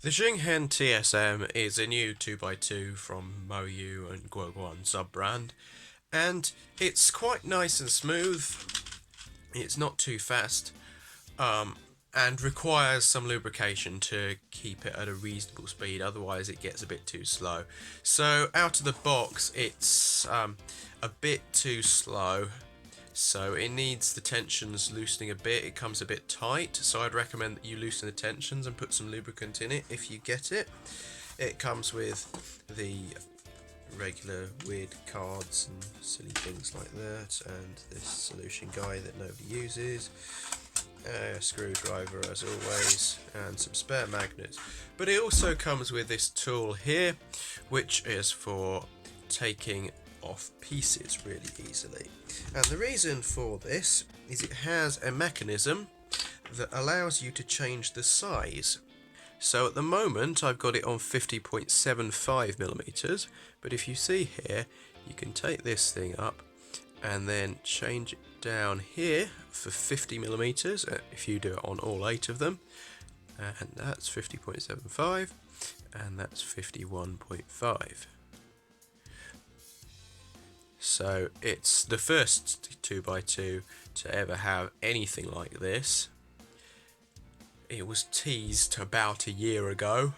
The XingHen TSM is a new 2x2 from MoYu and GuoGuan sub-brand, and it's quite nice and smooth. It's not too fast, and requires some lubrication to keep it at a reasonable speed, otherwise it gets a bit too slow. So out of the box it's a bit too slow, so it needs the tensions loosening a bit. It comes a bit tight, so I'd recommend that you loosen the tensions and put some lubricant in it if you get it. It comes with the regular weird cards and silly things like that, and this solution guide that nobody uses, a screwdriver as always, and some spare magnets. But it also comes with this tool here, which is for taking off pieces really easily. And the reason for this is it has a mechanism that allows you to change the size. So at the moment I've got it on 50.75mm, but if you see here, you can take this thing up and then change it down here for 50mm if you do it on all 8 of them, and that's 50.75 and that's 51.5. So it's the first 2x2 to ever have anything like this. It was teased about a year ago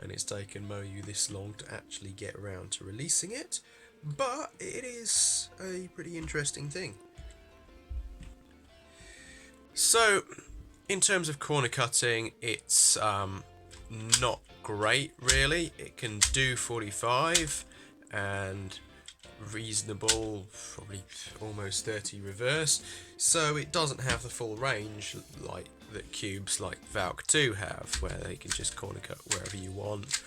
and it's taken MoYu this long to actually get around to releasing it, but it is a pretty interesting thing. So in terms of corner cutting, it's not great really. It can do 45 and reasonable, probably almost 30 reverse, so it doesn't have the full range like that cubes like Valk 2 have, where they can just corner cut wherever you want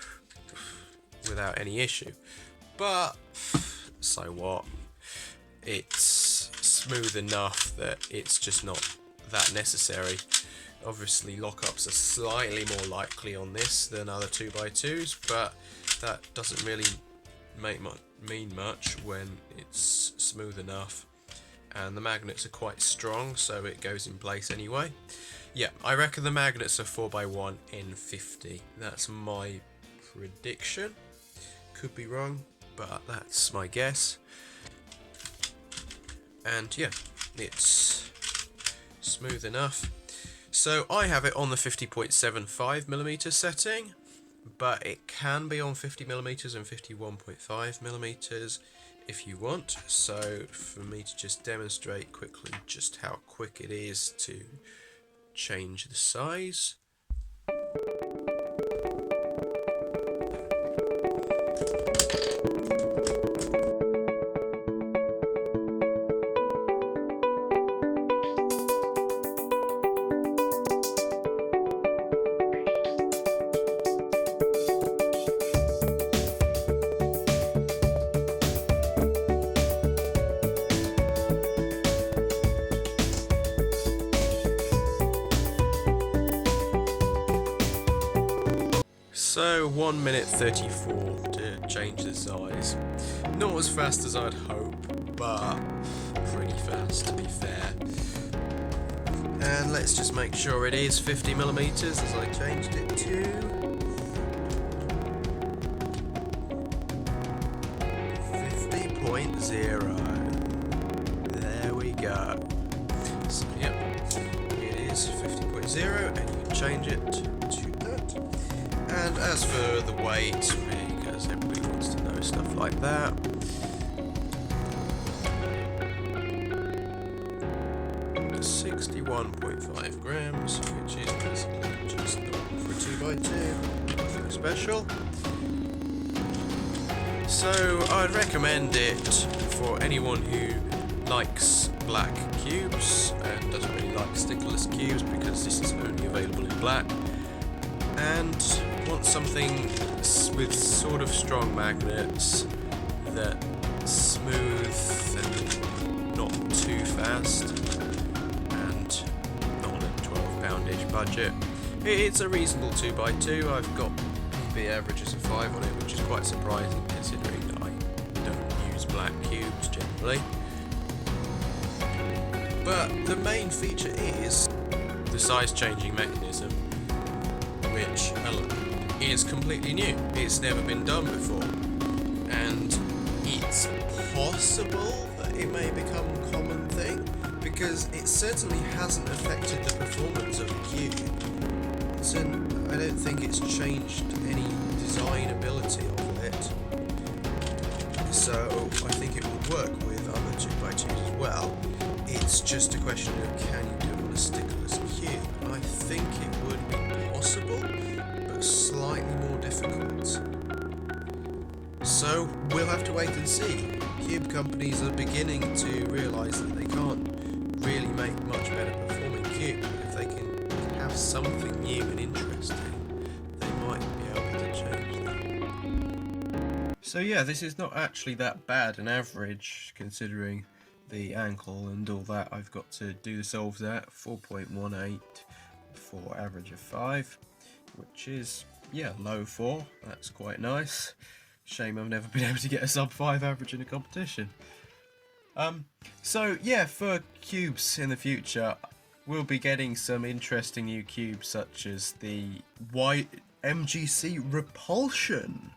without any issue. But so what, it's smooth enough that it's just not that necessary. Obviously lockups are slightly more likely on this than other 2x2s, but that doesn't really mean much when it's smooth enough, and the magnets are quite strong, so it goes in place anyway. Yeah, I reckon the magnets are 4x1 N50. That's my prediction. Could be wrong, but that's my guess. And yeah, it's smooth enough. So I have it on the 50.75mm setting, but it can be on 50mm and 51.5mm if you want. So for me to just demonstrate quickly just how quick it is to change the size. So 1 minute 34 to change the size. Not as fast as I'd hope, but pretty fast to be fair. And let's just make sure it is 50mm as I changed it to 50.0. There we go. So yep, it is 50.0 and you can change it to that. And as for the weight, because everybody wants to know stuff like that, it's 61.5 grams, which is basically just normal for 2x2, nothing special. So I'd recommend it for anyone who likes black cubes and doesn't really like stickerless cubes, because this is only available in black, and want something with sort of strong magnets that smooth and not too fast, and not on a £12-ish budget. It's a reasonable 2x2. I've got PB averages of 5 on it, which is quite surprising considering that I don't use black cubes generally. But the main feature is the size changing mechanism, which is completely new. It's never been done before, and it's possible that it may become a common thing, because it certainly hasn't affected the performance of the cube. So I don't think it's changed any design ability of it. So I think it would work with other 2x2s as well. It's just a question of can you do it on a stickerless cube. I think it would be possible, but slightly more difficult. So we'll have to wait and see. Cube companies are beginning to realise that they can't really make much better performing cube. If they can have something new and interesting, they might be able to change that. So yeah, this is not actually that bad an average, considering the ankle and all that. I've got to do the solves at 4.18 for average of 5, which is, yeah, low 4. That's quite nice. Shame I've never been able to get a sub 5 average in a competition. So yeah, for cubes in the future, we'll be getting some interesting new cubes, such as the MGC Repulsion.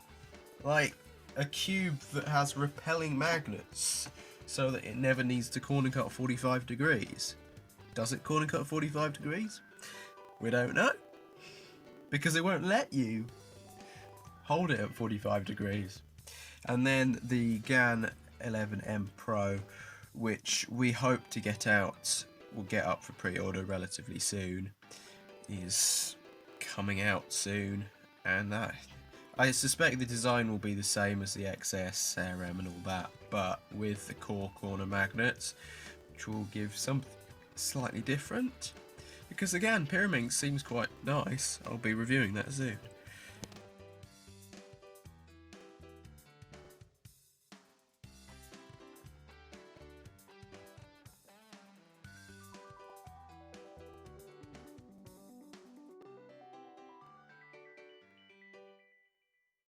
Like a cube that has repelling magnets, so that it never needs to corner cut 45 degrees. Does it corner cut 45 degrees? We don't know, because it won't let you hold it at 45 degrees. And then the GuoGuan 11M Pro, which we hope to get out, will get up for pre-order relatively soon, is coming out soon, and I suspect the design will be the same as the XS, RM and all that, but with the core corner magnets, which will give something slightly different. Because again, Pyraminx seems quite nice. I'll be reviewing that soon.